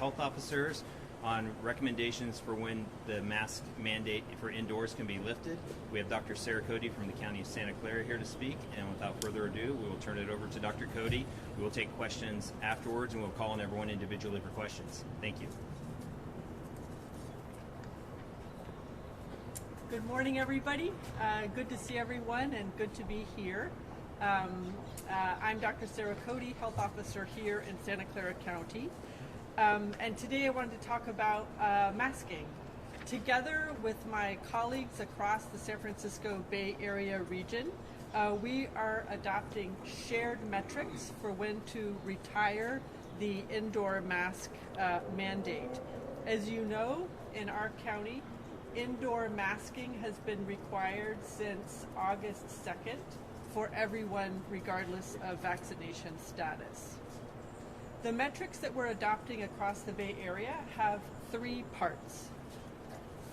health officers on recommendations for when the mask mandate for indoors can be lifted. We have Dr. Sarah Cody from the County of Santa Clara here to speak, and without further ado, we will turn it over to Dr. Cody. We will take questions afterwards, and we'll call on everyone individually for questions. Thank you. Good morning, everybody. Good to see everyone and good to be here. I'm Dr. Sarah Cody, Health Officer here in Santa Clara County. And today I wanted to talk about masking. Together with my colleagues across the San Francisco Bay Area region, we are adopting shared metrics for when to retire the indoor mask mandate. As you know, in our county, indoor masking has been required since August 2nd for everyone regardless of vaccination status. The metrics that we're adopting across the Bay Area have three parts.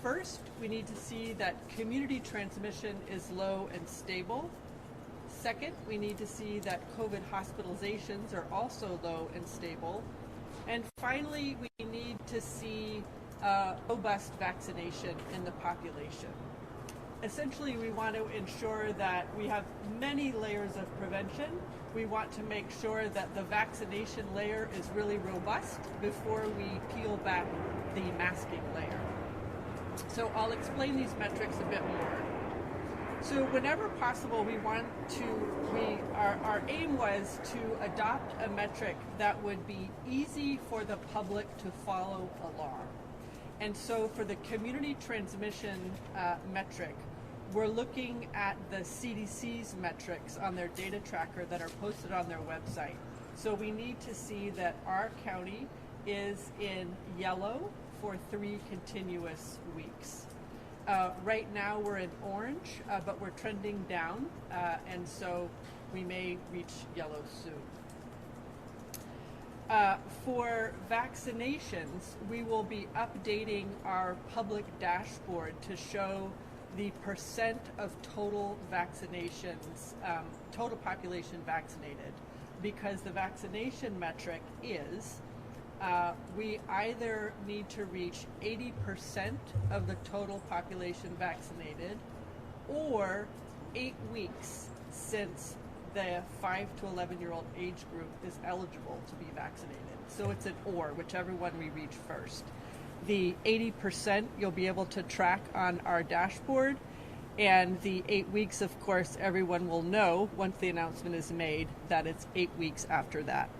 First, we need to see that community transmission is low and stable. Second, we need to see that COVID hospitalizations are also low and stable. And finally, we need to see robust vaccination in the population. Essentially, we want to ensure that we have many layers of prevention. We want to make sure that the vaccination layer is really robust before we peel back the masking layer. So I'll explain these metrics a bit more. So whenever possible, our aim was to adopt a metric that would be easy for the public to follow along. And so for the community transmission metric, we're looking at the CDC's metrics on their data tracker that are posted on their website. So we need to see that our county is in yellow for 3 continuous weeks. Right now we're in orange, but we're trending down, and so we may reach yellow soon. For vaccinations, we will be updating our public dashboard to show the percent of total vaccinations, total population vaccinated, because the vaccination metric is we either need to reach 80% of the total population vaccinated or 8 weeks since the 5 to 11-year-old age group is eligible to be vaccinated. So it's an or, whichever one we reach first. The 80% you'll be able to track on our dashboard, and the 8 weeks, of course, everyone will know once the announcement is made that it's 8 weeks after that.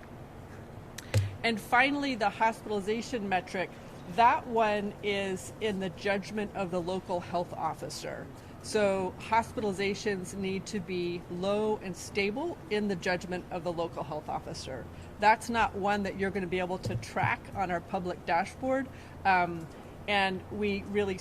And finally, the hospitalization metric, that one is in the judgment of the local health officer. So hospitalizations need to be low and stable in the judgment of the local health officer. That's not one that you're going to be able to track on our public dashboard. And we really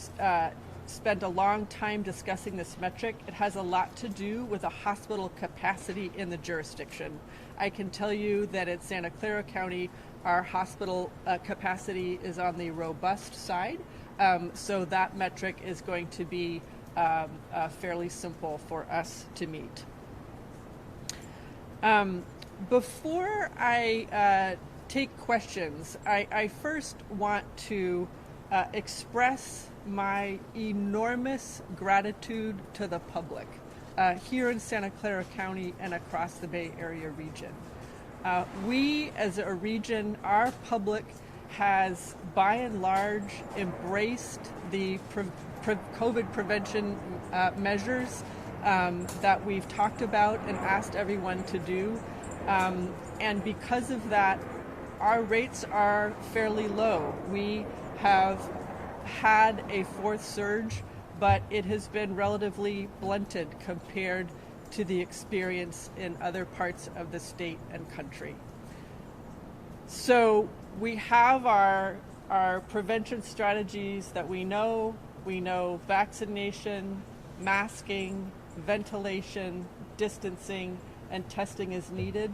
spent a long time discussing this metric. It has a lot to do with a hospital capacity in the jurisdiction. I can tell you that at Santa Clara County, our hospital capacity is on the robust side. So that metric is going to be fairly simple for us to meet. Before I take questions, I first want to express my enormous gratitude to the public here in Santa Clara County and across the Bay Area region. We as a region, our public has by and large embraced the COVID prevention measures that we've talked about and asked everyone to do. And because of that, our rates are fairly low. We have had a fourth surge, but it has been relatively blunted compared to the experience in other parts of the state and country. So we have our prevention strategies that we know. We know vaccination, masking, ventilation, distancing, and testing is needed.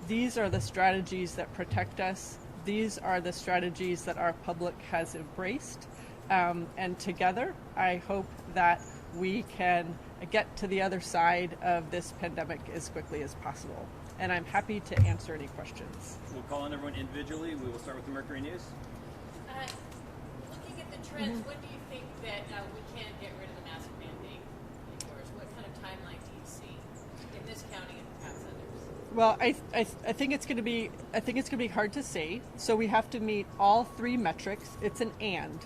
These are the strategies that protect us. These are the strategies that our public has embraced. And together, I hope that we can get to the other side of this pandemic as quickly as possible. And I'm happy to answer any questions. We'll call on everyone individually. We will start with the Mercury News. Looking at the trends, when do you think that we can get rid of the mask mandate indoors? What kind of timeline do you see in this county and perhaps others? Well, I think it's going to be hard to say. So we have to meet all three metrics. It's an and: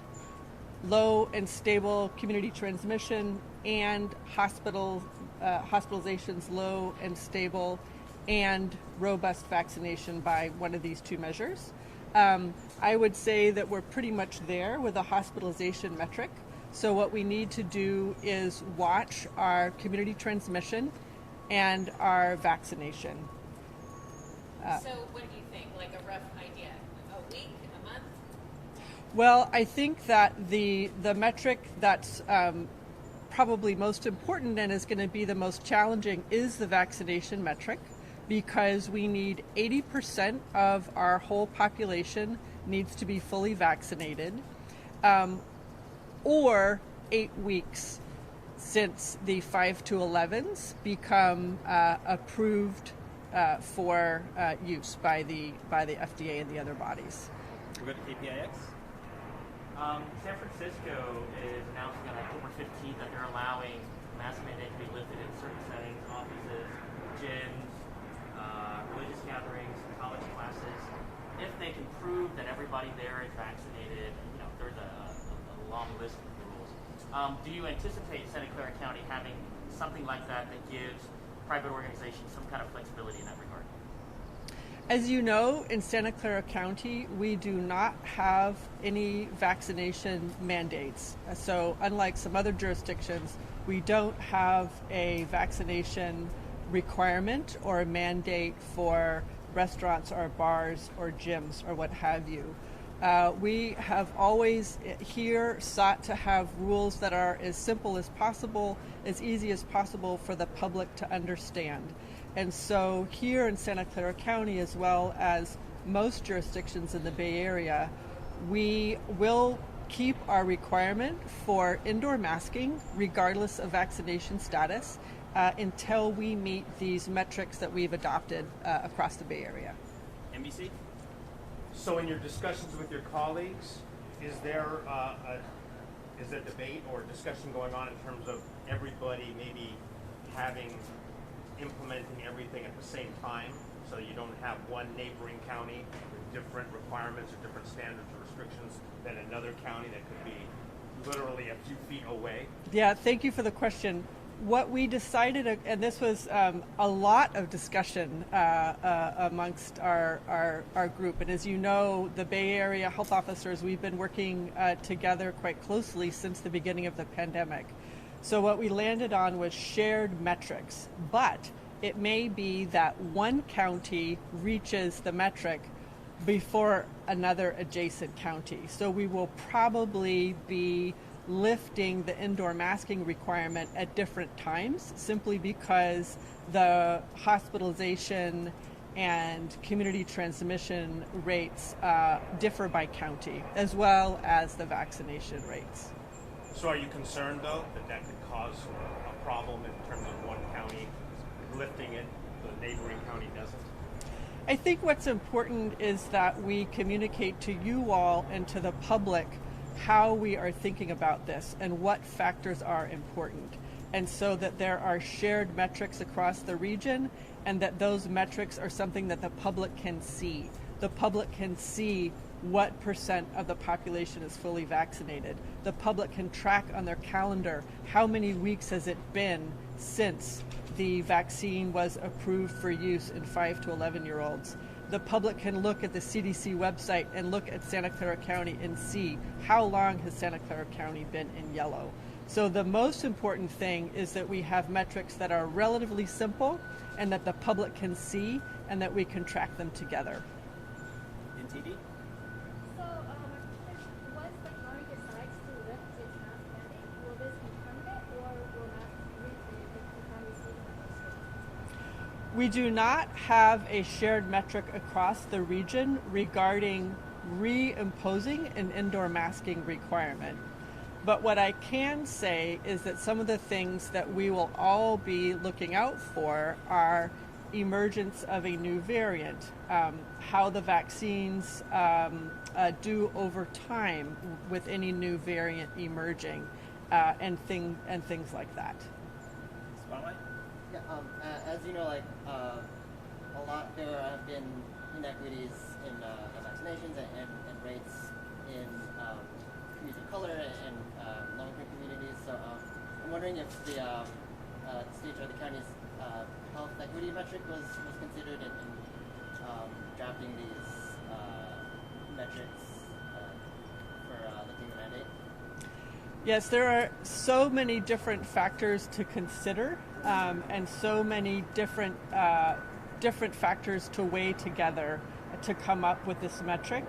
low and stable community transmission, and hospitalizations low and stable, and robust vaccination by one of these two measures. I would say that we're pretty much there with the hospitalization metric. So what we need to do is watch our community transmission and our vaccination. So what do you think? Like a rough idea? A week? A month? Well, I think that the metric that's probably most important and is going to be the most challenging is the vaccination metric, because we need 80% of our whole population needs to be fully vaccinated, or 8 weeks since the 5 to 11s become approved for use by the FDA and the other bodies. We'll go to KPIX. San Francisco is announcing on October 15th that they're allowing mask mandate to be lifted in certain settings, offices, gyms, religious gatherings, college classes, if they can prove that everybody there is vaccinated. You know, there's a long list of rules. Do you anticipate Santa Clara County having something like that that gives private organizations some kind of flexibility in that regard? As you know, in Santa Clara County, we do not have any vaccination mandates. So unlike some other jurisdictions, we don't have a vaccination requirement or a mandate for restaurants or bars or gyms or what have you. We have always here sought to have rules that are as simple as possible, as easy as possible for the public to understand. And so here in Santa Clara County, as well as most jurisdictions in the Bay Area, we will keep our requirement for indoor masking regardless of vaccination status until we meet these metrics that we've adopted across the Bay Area. NBC. So in your discussions with your colleagues, is there debate or discussion going on in terms of everybody maybe implementing everything at the same time, so you don't have one neighboring county with different requirements or different standards or restrictions than another county that could be literally a few feet away? Yeah, thank you for the question. What we decided, and this was a lot of discussion amongst our group, and as you know, the Bay Area health officers, we've been working together quite closely since the beginning of the pandemic. So what we landed on was shared metrics, but it may be that one county reaches the metric before another adjacent county. So we will probably be lifting the indoor masking requirement at different times, simply because the hospitalization and community transmission rates differ by county, as well as the vaccination rates. So are you concerned, though, that could cause a problem in terms of one county lifting it, the neighboring county doesn't? I think what's important is that we communicate to you all and to the public how we are thinking about this and what factors are important. And so that there are shared metrics across the region, and that those metrics are something that the public can see. The public can see what percent of the population is fully vaccinated. The public can track on their calendar how many weeks has it been since the vaccine was approved for use in 5 to 11-year-olds. The public can look at the CDC website and look at Santa Clara County and see how long has Santa Clara County been in yellow. So the most important thing is that we have metrics that are relatively simple and that the public can see and that we can track them together. NTD. So, once the county decides to lift its mask mandate, will this be permanent, or will masks be reinstated if the county sees them? We do not have a shared metric across the region regarding reimposing an indoor masking requirement. But what I can say is that some of the things that we will all be looking out for are emergence of a new variant, how the vaccines do over time with any new variant emerging, and things like that. Spotlight. Yeah, as you know, there have been inequities in vaccinations and rates in communities of color and low-income communities. So I'm wondering if the state or the county's health equity metric was considered in drafting these metrics for lifting the mandate. Yes, there are so many different factors to consider, and so many different factors to weigh together to come up with this metric.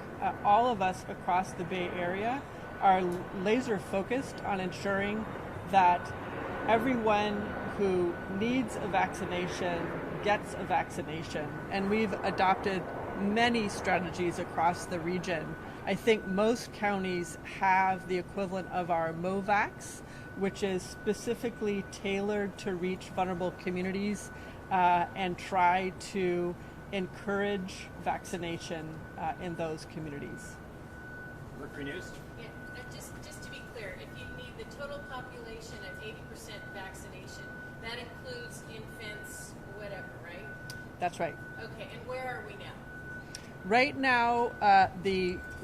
All of us across the Bay Area are laser focused on ensuring that everyone who needs a vaccination gets a vaccination, and we've adopted many strategies across the region. I think most counties have the equivalent of our MOVAX, which is specifically tailored to reach vulnerable communities and try to encourage vaccination in those communities. Mercury News. Yeah, just to be clear, if you need the total population of 80% vaccination, that includes infants, whatever, right? That's right. Okay, and where are we now? Right now,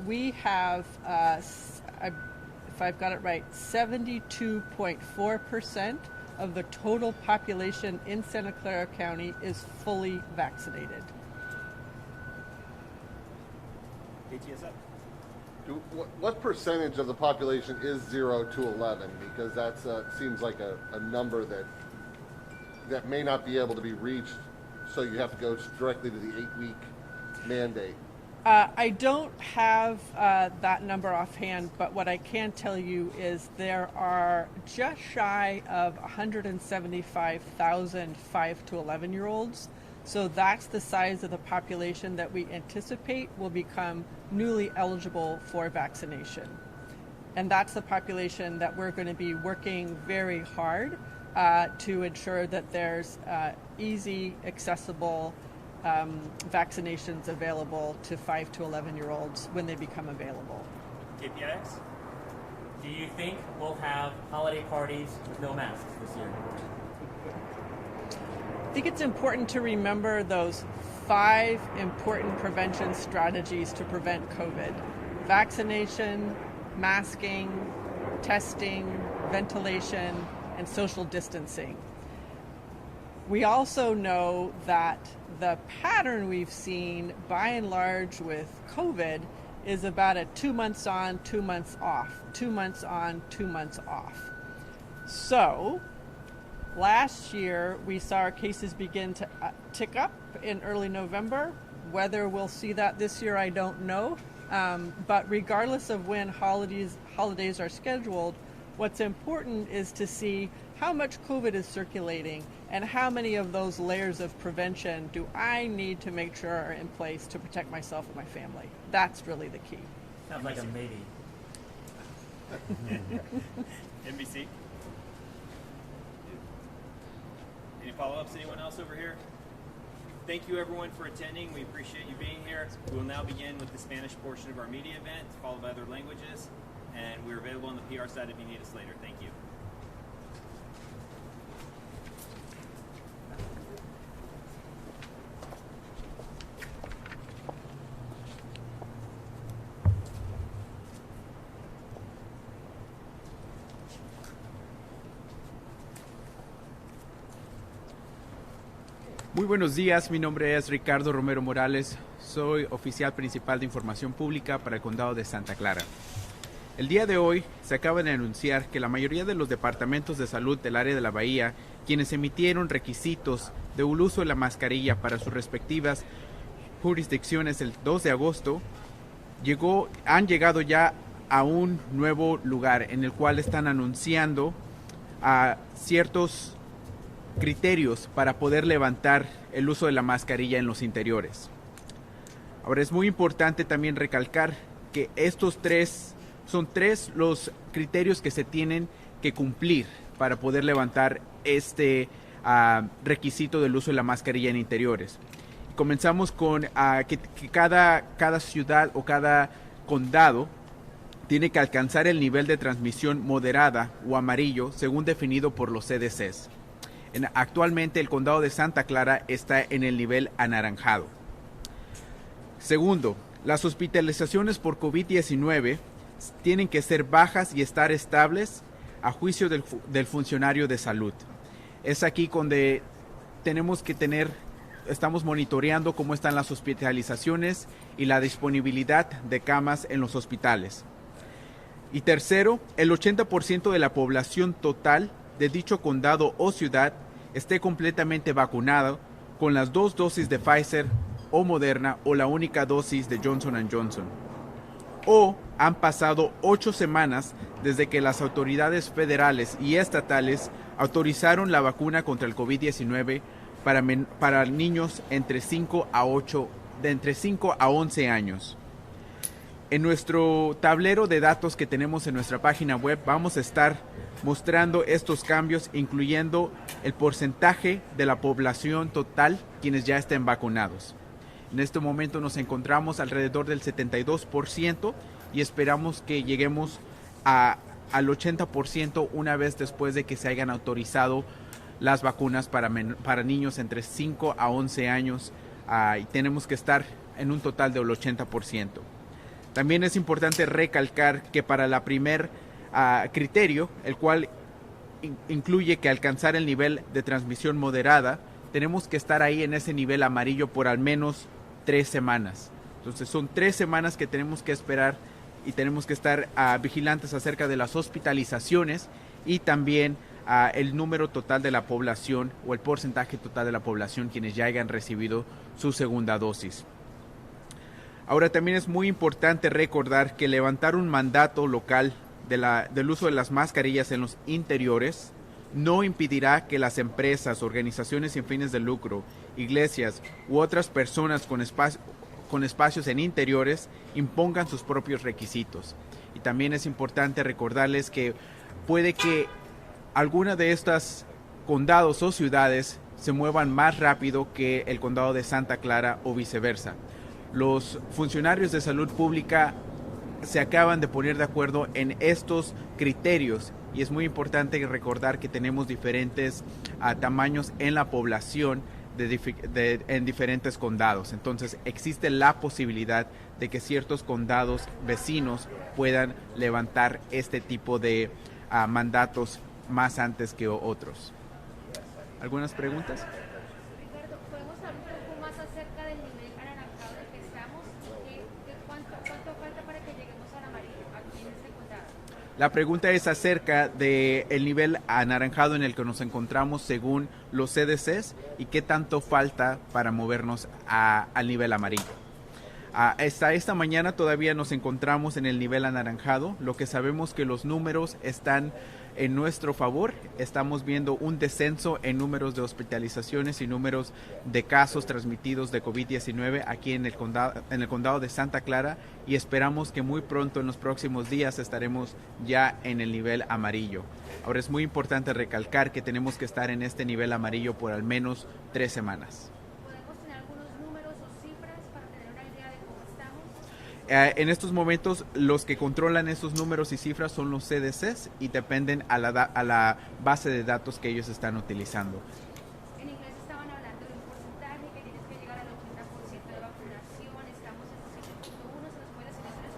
we have, if I've got it right, 72.4% of the total population in Santa Clara County is fully vaccinated. KTSF. What percentage of the population is 0 to 11? Because that seems like a number that may not be able to be reached, so you have to go directly to the 8-week mandate. I don't have that number offhand, but what I can tell you is there are just shy of 175,000 5 to 11-year-olds. So that's the size of the population that we anticipate will become newly eligible for vaccination. And that's the population that we're going to be working very hard to ensure that there's easy, accessible vaccinations available to 5 to 11-year-olds when they become available. KPIX. Do you think we'll have holiday parties with no masks this year? I think it's important to remember those 5 important prevention strategies to prevent COVID: vaccination, masking, testing, ventilation, and social distancing. We also know that the pattern we've seen by and large with COVID is about a 2 months on, 2 months off, 2 months on, 2 months off. So last year we saw our cases begin to tick up in early November. Whether we'll see that this year, I don't know. But regardless of when holidays are scheduled, what's important is to see how much COVID is circulating and how many of those layers of prevention do I need to make sure are in place to protect myself and my family. That's really the key. Sounds like a maybe. NBC. Any follow-ups? Anyone else over here? Thank you everyone for attending. We appreciate you being here. We will now begin with the Spanish portion of our media event, followed by other languages, and we're available on the PR side if you need us later. Thank you. Muy buenos días, mi nombre es Ricardo Romero Morales, soy oficial principal de información pública para el condado de Santa Clara. El día de hoy se acaba de anunciar que la mayoría de los departamentos de salud del área de la Bahía, quienes emitieron requisitos de uso de la mascarilla para sus respectivas jurisdicciones el 2 de agosto, han llegado ya a un nuevo lugar en el cual están anunciando a ciertos criterios para poder levantar el uso de la mascarilla en los interiores. Ahora es muy importante también recalcar que son tres los criterios que se tienen que cumplir para poder levantar este requisito del uso de la mascarilla en interiores. Comenzamos con que cada ciudad o cada condado tiene que alcanzar el nivel de transmisión moderada o amarillo según definido por los CDCs. Actualmente el condado de Santa Clara está en el nivel anaranjado. Segundo, las hospitalizaciones por COVID-19 tienen que ser bajas y estar estables a juicio del funcionario de salud. Es aquí donde estamos monitoreando cómo están las hospitalizaciones y la disponibilidad de camas en los hospitales. Y tercero, el 80% de la población total de dicho condado o ciudad esté completamente vacunado con las 2 dosis de Pfizer o Moderna o la única dosis de Johnson & Johnson. O han pasado 8 semanas desde que las autoridades federales y estatales autorizaron la vacuna contra el COVID-19 para niños entre 5 a 11 años. En nuestro tablero de datos que tenemos en nuestra página web vamos a estar mostrando estos cambios, incluyendo el porcentaje de la población total quienes ya estén vacunados. En este momento nos encontramos alrededor del 72% y esperamos que lleguemos al 80% una vez después de que se hayan autorizado las vacunas para niños entre 5 a 11 años y tenemos que estar en un total del 80%. También es importante recalcar que para la primer criterio, el cual incluye que alcanzar el nivel de transmisión moderada, tenemos que estar ahí en ese nivel amarillo por al menos 3 semanas. Entonces son 3 semanas que tenemos que esperar y tenemos que estar vigilantes acerca de las hospitalizaciones y también el número total de la población o el porcentaje total de la población quienes ya hayan recibido su segunda dosis. Ahora también es muy importante recordar que levantar un mandato local del uso de las mascarillas en los interiores no impedirá que las empresas, organizaciones sin fines de lucro, iglesias u otras personas con espacios en interiores impongan sus propios requisitos. Y también es importante recordarles que puede que alguna de estas condados o ciudades se muevan más rápido que el condado de Santa Clara o viceversa. Los funcionarios de salud pública se acaban de poner de acuerdo en estos criterios y es muy importante recordar que tenemos diferentes tamaños en la población en diferentes condados. Entonces existe la posibilidad de que ciertos condados vecinos puedan levantar este tipo de mandatos más antes que otros. ¿Algunas preguntas? Ricardo, ¿podemos hablar un poco más acerca del nivel anaranjado en el que estamos? ¿Cuánto falta para que lleguemos al amarillo aquí en este condado? La pregunta es acerca del nivel anaranjado en el que nos encontramos según los CDCs y qué tanto falta para movernos al nivel amarillo. Hasta esta mañana todavía nos encontramos en el nivel anaranjado, lo que sabemos que los números están en nuestro favor. Estamos viendo un descenso en números de hospitalizaciones y números de casos transmitidos de COVID-19 aquí en el condado de Santa Clara y esperamos que muy pronto en los próximos días estaremos ya en el nivel amarillo. Ahora es muy importante recalcar que tenemos que estar en este nivel amarillo por al menos 3 semanas. ¿Podemos tener algunos números o cifras para tener una idea de cómo estamos? En estos momentos los que controlan esos números y cifras son los CDCs y dependen a la base de datos que ellos están utilizando. En inglés estaban hablando de un porcentaje que tienes que llegar al 80% de vacunación, estamos en 7.1, ¿se nos puede decir eso en español?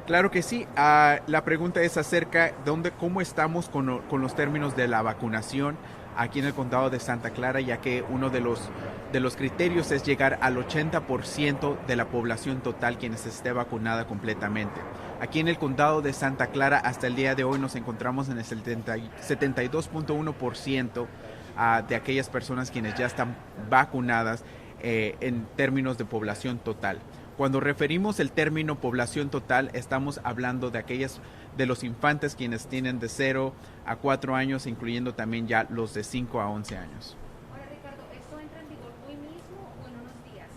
Claro que sí. La pregunta es acerca de cómo estamos con los términos de la vacunación aquí en el condado de Santa Clara, ya que uno de los criterios es llegar al 80% de la población total quienes esté vacunada completamente. Aquí en el condado de Santa Clara hasta el día de hoy nos encontramos en el 72.1% de aquellas personas quienes ya están vacunadas en términos de población total. Cuando referimos el término población total, estamos hablando de los infantes quienes tienen de 0 a 4 años, incluyendo también ya los de 5 a 11 años. Ahora, Ricardo, ¿esto entra en vigor hoy mismo o en unos días?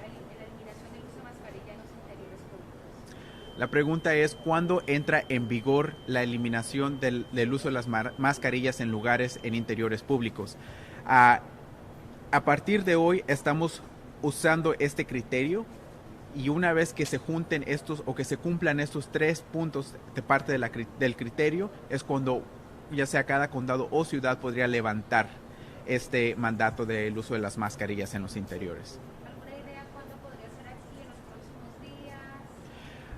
La eliminación del uso de mascarilla en los interiores públicos. La pregunta es, ¿cuándo entra en vigor la eliminación del uso de las mascarillas en lugares en interiores públicos? A partir de hoy estamos usando este criterio y una vez que se junten estos o que se cumplan estos 3 puntos de parte del criterio es cuando ya sea cada condado o ciudad podría levantar este mandato del uso de las mascarillas en los interiores. ¿Alguna idea cuándo podría ser aquí en los próximos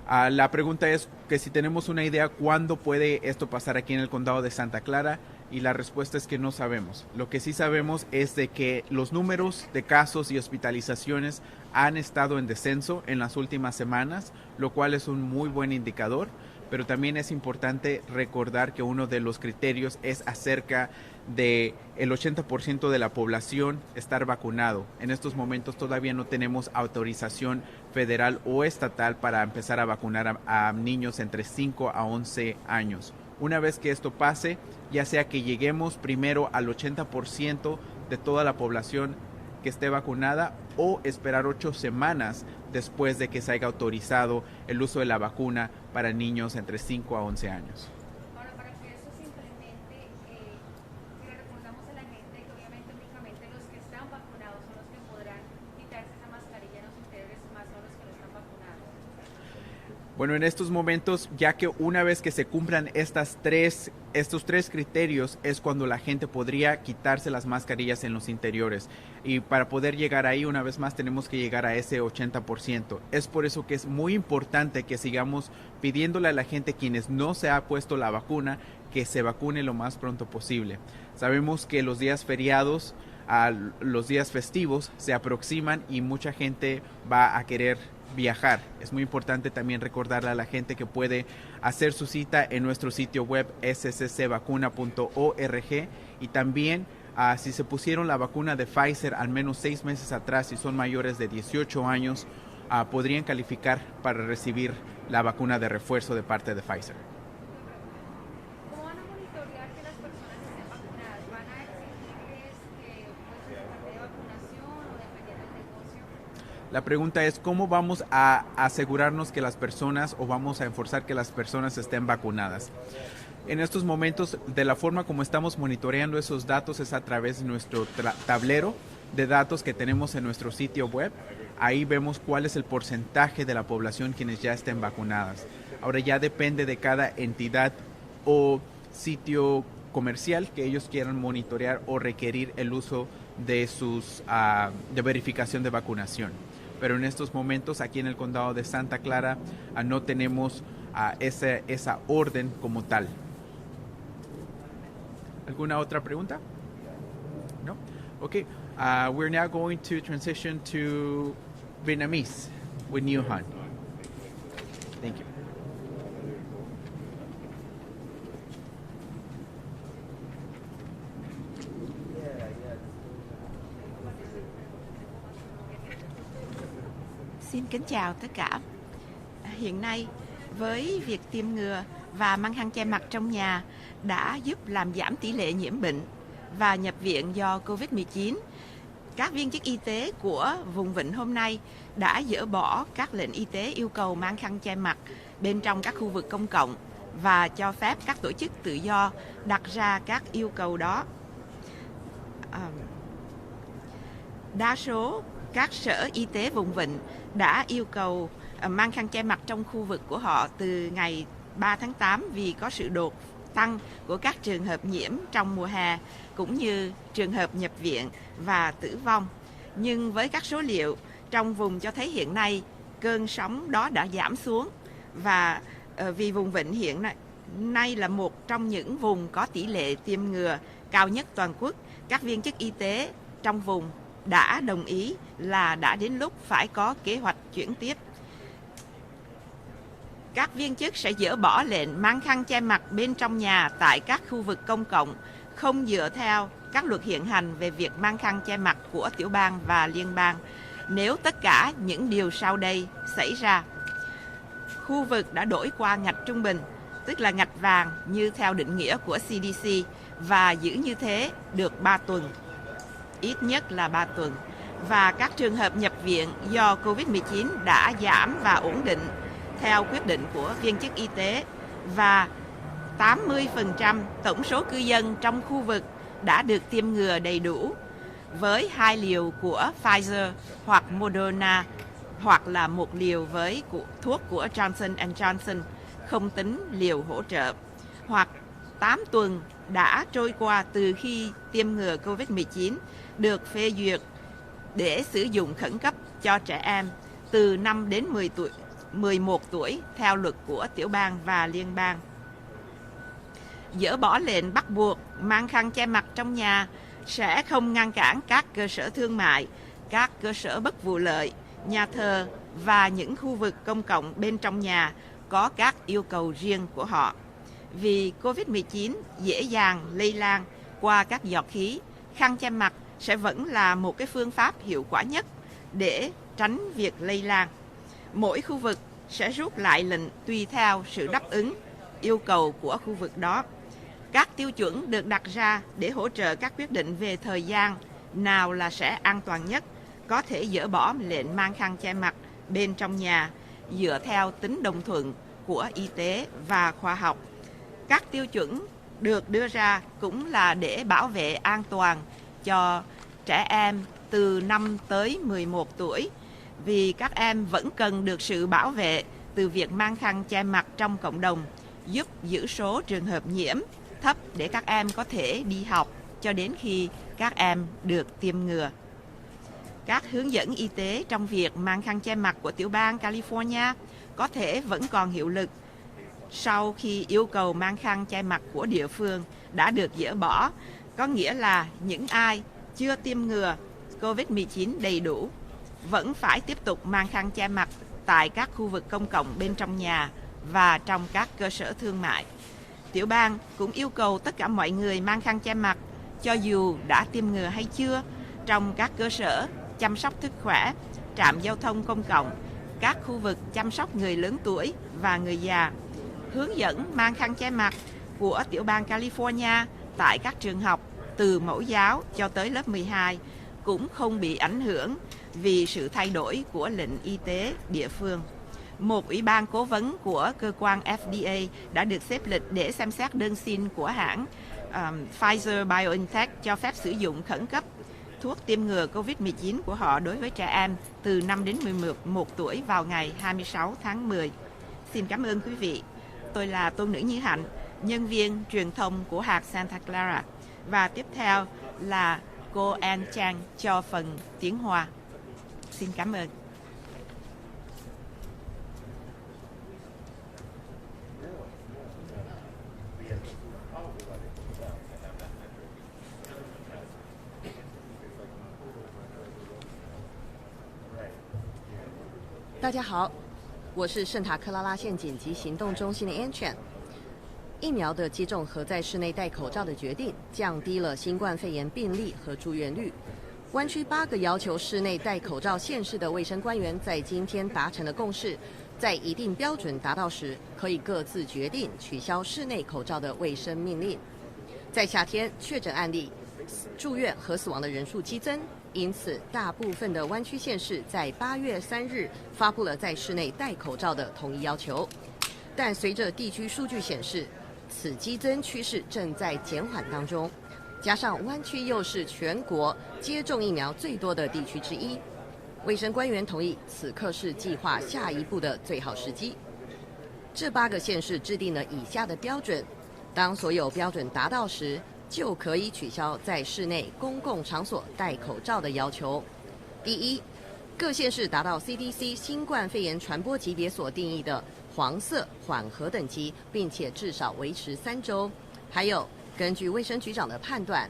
días? La pregunta es que si tenemos una idea cuándo puede esto pasar aquí en el condado de Santa Clara, y la respuesta es que no sabemos. Lo que sí sabemos es de que los números de casos y hospitalizaciones han estado en descenso en las últimas semanas, lo cual es un muy buen indicador, pero también es importante recordar que uno de los criterios es acerca de el 80% de la población estar vacunado. En estos momentos todavía no tenemos autorización federal o estatal para empezar a vacunar a niños entre 5 a 11 años. Una vez que esto pase, ya sea que lleguemos primero al 80% de toda la población que esté vacunada o esperar 8 semanas después de que se haya autorizado el uso de la vacuna para niños entre 5 a 11 años. Ahora, para que eso se implemente, le recordamos a la gente que obviamente únicamente los que están vacunados son los que podrán quitarse esa mascarilla en los interiores, más no los que no están vacunados. Bueno, en estos momentos, ya que una vez que se cumplan estos tres criterios, es cuando la gente podría quitarse las mascarillas en los interiores. Y para poder llegar ahí, una vez más, tenemos que llegar a ese 80%. Es por eso que es muy importante que sigamos pidiéndole a la gente, quienes no se ha puesto la vacuna, que se vacune lo más pronto posible. Sabemos que los días feriados, los días festivos se aproximan y mucha gente va a querer viajar. Es muy importante también recordarle a la gente que puede hacer su cita en nuestro sitio web sccvacuna.org y también si se pusieron la vacuna de Pfizer al menos 6 meses atrás y son mayores de 18 años, podrían calificar para recibir la vacuna de refuerzo de parte de Pfizer. ¿Cómo van a monitorear que las personas estén vacunadas? ¿Van a exigirles que muestren su carnet de vacunación o dependiendo del negocio? La pregunta es cómo vamos a asegurarnos que las personas o vamos a enforzar que las personas estén vacunadas. En estos momentos, de la forma como estamos monitoreando esos datos es a través de nuestro tablero de datos que tenemos en nuestro sitio web. Ahí vemos cuál es el porcentaje de la población quienes ya estén vacunadas. Ahora ya depende de cada entidad o sitio comercial que ellos quieran monitorear o requerir el uso de sus de verificación de vacunación. Pero en estos momentos aquí en el condado de Santa Clara no tenemos esa orden como tal. ¿Alguna otra pregunta? No? Okay. We're now going to transition to Vietnamese with New Han. Thank you. Xin kính chào tất cả. Hiện nay, với việc tiêm ngừa và mang khăn che mặt trong nhà đã giúp làm giảm tỷ lệ nhiễm bệnh và nhập viện do Covid-19, các viên chức y tế của vùng Vịnh hôm nay đã dỡ bỏ các lệnh y tế yêu cầu mang khăn che mặt bên trong các khu vực công cộng và cho phép các tổ chức tự do đặt ra các yêu cầu đó. Đa số các sở y tế vùng Vịnh đã yêu cầu mang khăn che mặt trong khu vực của họ từ ngày 3 tháng 8 vì có sự đột tăng của các trường hợp nhiễm trong mùa hè cũng như trường hợp nhập viện và tử vong. Nhưng với các số liệu trong vùng cho thấy hiện nay cơn sóng đó đã giảm xuống và vì vùng Vịnh hiện nay là một trong những vùng có tỷ lệ tiêm ngừa cao nhất toàn quốc, các viên chức y tế trong vùng đã đồng ý là đã đến lúc phải có kế hoạch chuyển tiếp. Các viên chức sẽ dỡ bỏ lệnh mang khăn che mặt bên trong nhà tại các khu vực công cộng, không dựa theo các luật hiện hành về việc mang khăn che mặt của tiểu bang và liên bang. Nếu tất cả những điều sau đây xảy ra, khu vực đã đổi qua ngạch trung bình, tức là ngạch vàng như theo định nghĩa của CDC và giữ như thế được 3 tuần, ít nhất là 3 tuần. Và các trường hợp nhập viện do COVID-19 đã giảm và ổn định theo quyết định của viên chức y tế và 80% tổng số cư dân trong khu vực đã được tiêm ngừa đầy đủ với 2 liều của Pfizer hoặc Moderna hoặc là 1 liều với thuốc của Johnson Johnson không tính liều hỗ trợ, hoặc 8 tuần đã trôi qua từ khi tiêm ngừa COVID-19 được phê duyệt để sử dụng khẩn cấp cho trẻ em từ 5 đến 11 tuổi theo luật của tiểu bang và liên bang. Dỡ bỏ lệnh bắt buộc mang khăn che mặt trong nhà sẽ không ngăn cản các cơ sở thương mại, các cơ sở bất vụ lợi, nhà thờ và những khu vực công cộng bên trong nhà có các yêu cầu riêng của họ. Vì COVID-19 dễ dàng lây lan qua các giọt khí, khăn che mặt sẽ vẫn là một cái phương pháp hiệu quả nhất để tránh việc lây lan. Mỗi khu vực sẽ rút lại lệnh tùy theo sự đáp ứng yêu cầu của khu vực đó. Các tiêu chuẩn được đặt ra để hỗ trợ các quyết định về thời gian nào là sẽ an toàn nhất, có thể dỡ bỏ lệnh mang khăn che mặt bên trong nhà dựa theo tính đồng thuận của y tế và khoa học. Các tiêu chuẩn được đưa ra cũng là để bảo vệ an toàn cho trẻ em từ 5 tới 11 tuổi, vì các em vẫn cần được sự bảo vệ từ việc mang khăn che mặt trong cộng đồng, giúp giữ số trường hợp nhiễm thấp để các em có thể đi học cho đến khi các em được tiêm ngừa. Các hướng dẫn y tế trong việc mang khăn che mặt của tiểu bang California có thể vẫn còn hiệu lực sau khi yêu cầu mang khăn che mặt của địa phương đã được dỡ bỏ, có nghĩa là những ai chưa tiêm ngừa COVID-19 đầy đủ vẫn phải tiếp tục mang khăn che mặt tại các khu vực công cộng bên trong nhà và trong các cơ sở thương mại. Tiểu bang cũng yêu cầu tất cả mọi người mang khăn che mặt cho dù đã tiêm ngừa hay chưa trong các cơ sở chăm sóc sức khỏe, trạm giao thông công cộng, các khu vực chăm sóc người lớn tuổi và người già. Hướng dẫn mang khăn che mặt của tiểu bang California tại các trường học từ mẫu giáo cho tới lớp 12 cũng không bị ảnh hưởng vì sự thay đổi của lệnh y tế địa phương. Một ủy ban cố vấn của cơ quan FDA đã được xếp lịch để xem xét đơn xin của hãng Pfizer-BioNTech cho phép sử dụng khẩn cấp thuốc tiêm ngừa COVID-19 của họ đối với trẻ em từ 5 đến 11 tuổi vào ngày 26 tháng 10. Xin cảm ơn quý vị. Tôi là Tôn nữ Như Hạnh, nhân viên truyền thông của hạt Santa Clara. Và tiếp theo là cô Ann Chang cho phần tiếng Hoa. Xin cảm ơn. 大家好，我是圣塔克拉拉县紧急行动中心的 Ann Chan。疫苗的接种和在室内戴口罩的决定，降低了新冠肺炎病例和住院率。湾区8个要求室内戴口罩县市的卫生官员在今天达成了共识，在一定标准达到时，可以各自决定取消室内口罩的卫生命令。在夏天，确诊案例、住院和死亡的人数激增。因此，大部分的湾区县市在8月3日发布了在室内戴口罩的统一要求。但随着地区数据显示，此激增趋势正在减缓当中。加上湾区又是全国接种疫苗最多的地区之一，卫生官员同意此刻是计划下一步的最好时机。这8个县市制定了以下的标准，当所有标准达到时，就可以取消在室内公共场所戴口罩的要求。第一，各县市达到 CDC 新冠肺炎传播级别所定义的黄色缓和等级，并且至少维持3周。还有，根据卫生局长的判断，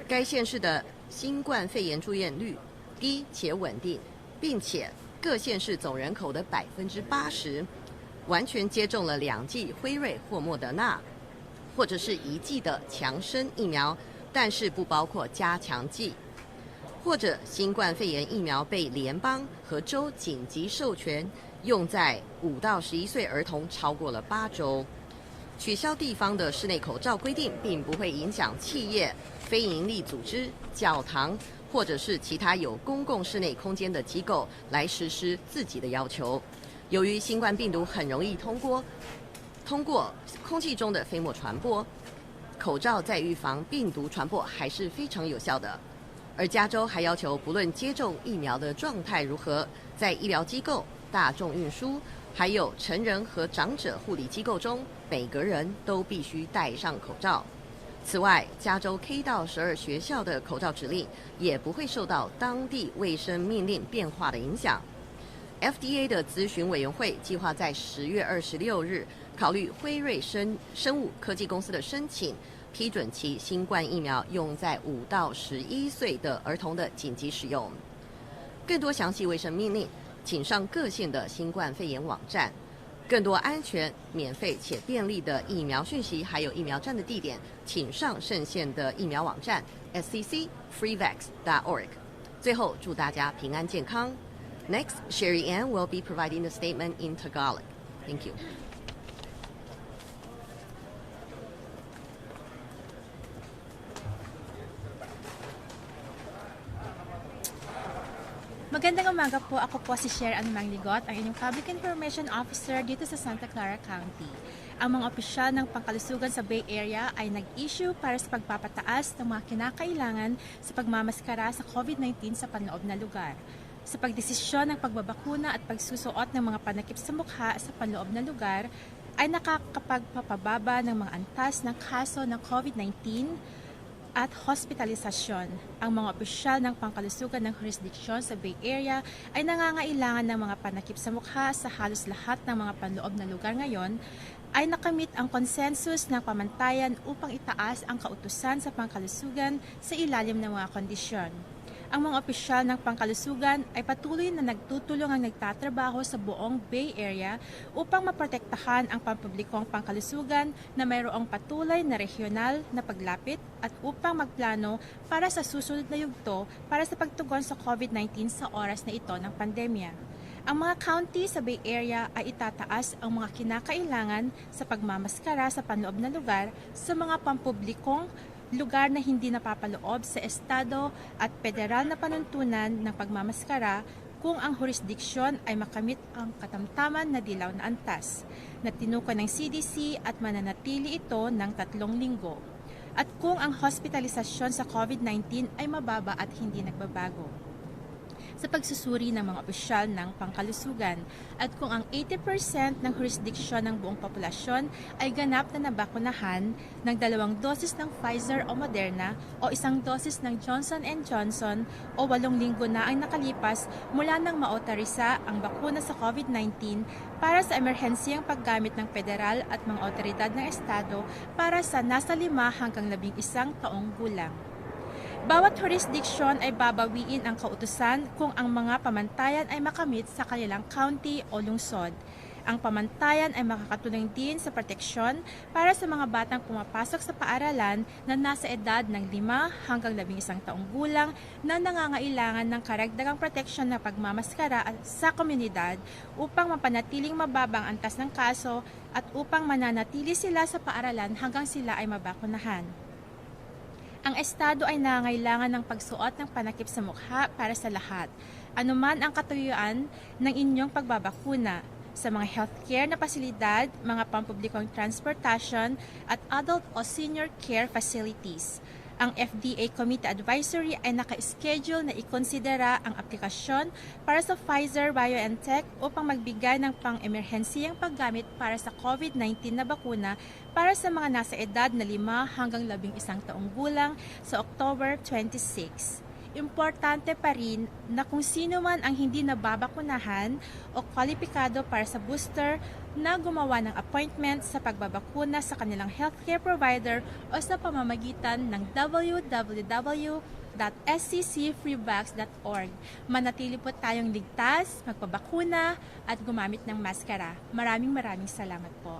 该县市的新冠肺炎住院率低且稳定，并且各县市总人口的80%完全接种了2剂辉瑞或莫德纳，或者是1剂的强生疫苗，但是不包括加强剂，或者新冠肺炎疫苗被联邦和州紧急授权用在5到11岁儿童超过了8周。取消地方的室内口罩规定，并不会影响企业、非营利组织、教堂或者是其他有公共室内空间的机构来实施自己的要求。由于新冠病毒很容易通过空气中的飞沫传播，口罩在预防病毒传播还是非常有效的。而加州还要求，不论接种疫苗的状态如何，在医疗机构、大众运输，还有成人和长者护理机构中，每个人都必须戴上口罩。此外，加州 K 到12学校的口罩指令也不会受到当地卫生命令变化的影响。FDA 的咨询委员会计划在10月26日考虑辉瑞生物科技公司的申请，批准其新冠疫苗用在5到11岁的儿童的紧急使用。更多详细卫生命令，请上各县的新冠肺炎网站。更多安全、免费且便利的疫苗讯息，还有疫苗站的地点，请上圣县的疫苗网站 scc.freevax.org。最后，祝大家平安健康。Next, Sherry Ann will be providing the statement in Tagalog. Thank you. Magandang umaga po. Ako po si Sherry Ann Mangligot, ang inyong Public Information Officer dito sa Santa Clara County. Ang mga opisyal ng pangkalusugan sa Bay Area ay nag-issue para sa pagpapataas ng mga kinakailangan sa pagmamaskara sa COVID-19 sa panloob na lugar. Sa pagdesisyon ng pagbabakuna at pagsusuot ng mga panakip sa mukha sa panloob na lugar ay nakakapagpapababa ng mga antas ng kaso ng COVID-19 at hospitalisasyon. Ang mga opisyal ng pangkalusugan ng jurisdiksyon sa Bay Area ay nangangailangan ng mga panakip sa mukha sa halos lahat ng mga panloob na lugar ngayon ay nakamit ang konsensus ng pamantayan upang itaas ang kautusan sa pangkalusugan sa ilalim ng mga kondisyon. Ang mga opisyal ng pangkalusugan ay patuloy na nagtutulungang nagtatrabaho sa buong Bay Area upang maprotektahan ang pampublikong pangkalusugan na mayroong patuloy na regional na paglapit at upang magplano para sa susunod na yugto para sa pagtugon sa COVID-19 sa oras na ito ng pandemya. Ang mga county sa Bay Area ay itataas ang mga kinakailangan sa pagmamaskara sa panloob na lugar sa mga pampublikong lugar na hindi napapaloob sa estado at federal na panuntunan ng pagmamaskara kung ang jurisdiksyon ay makamit ang katamtaman na dilaw na antas na tinukan ng CDC at mananatili ito ng 3 linggo at kung ang hospitalisasyon sa COVID-19 ay mababa at hindi nagbabago. Sa pagsusuri ng mga opisyal ng pangkalusugan at kung ang 80% ng jurisdiksyon ng buong populasyon ay ganap na nabakunahan ng 2 dosis ng Pfizer o Moderna o 1 dosis ng Johnson & Johnson o 8 linggo na ang nakalipas mula nang maotorisa ang bakuna sa COVID-19 para sa emerhensiyang paggamit ng federal at mga otoridad ng estado para sa nasa 5 hanggang 11 taong gulang. Bawat jurisdiksyon ay babawiin ang kautusan kung ang mga pamantayan ay makamit sa kanilang county o lungsod. Ang pamantayan ay makakatulong din sa proteksyon para sa mga batang pumapasok sa paaralan na nasa edad ng 5 hanggang 11 taong gulang na nangangailangan ng karagdagang proteksyon na pagmamaskara sa komunidad upang mapanatiling mababa ang antas ng kaso at upang mananatili sila sa paaralan hanggang sila ay mabakunahan. Ang estado ay nangangailangan ng pagsuot ng panakip sa mukha para sa lahat, anuman ang katuyuan ng inyong pagbabakuna sa mga healthcare na pasilidad, mga pampublikong transportation at adult o senior care facilities. Ang FDA Committee Advisory ay naka-schedule na ikonsidera ang aplikasyon para sa Pfizer-BioNTech upang magbigay ng pang-emerhensiyang paggamit para sa COVID-19 na bakuna para sa mga nasa edad na 5 hanggang 11 taong gulang sa October 26. Importante pa rin na kung sino man ang hindi nababakunahan o kwalipikado para sa booster na gumawa ng appointment sa pagbabakuna sa kanilang healthcare provider o sa pamamagitan ng www.sccfreevax.org. Manatili po tayong ligtas, magpabakuna at gumamit ng maskara. Maraming salamat po.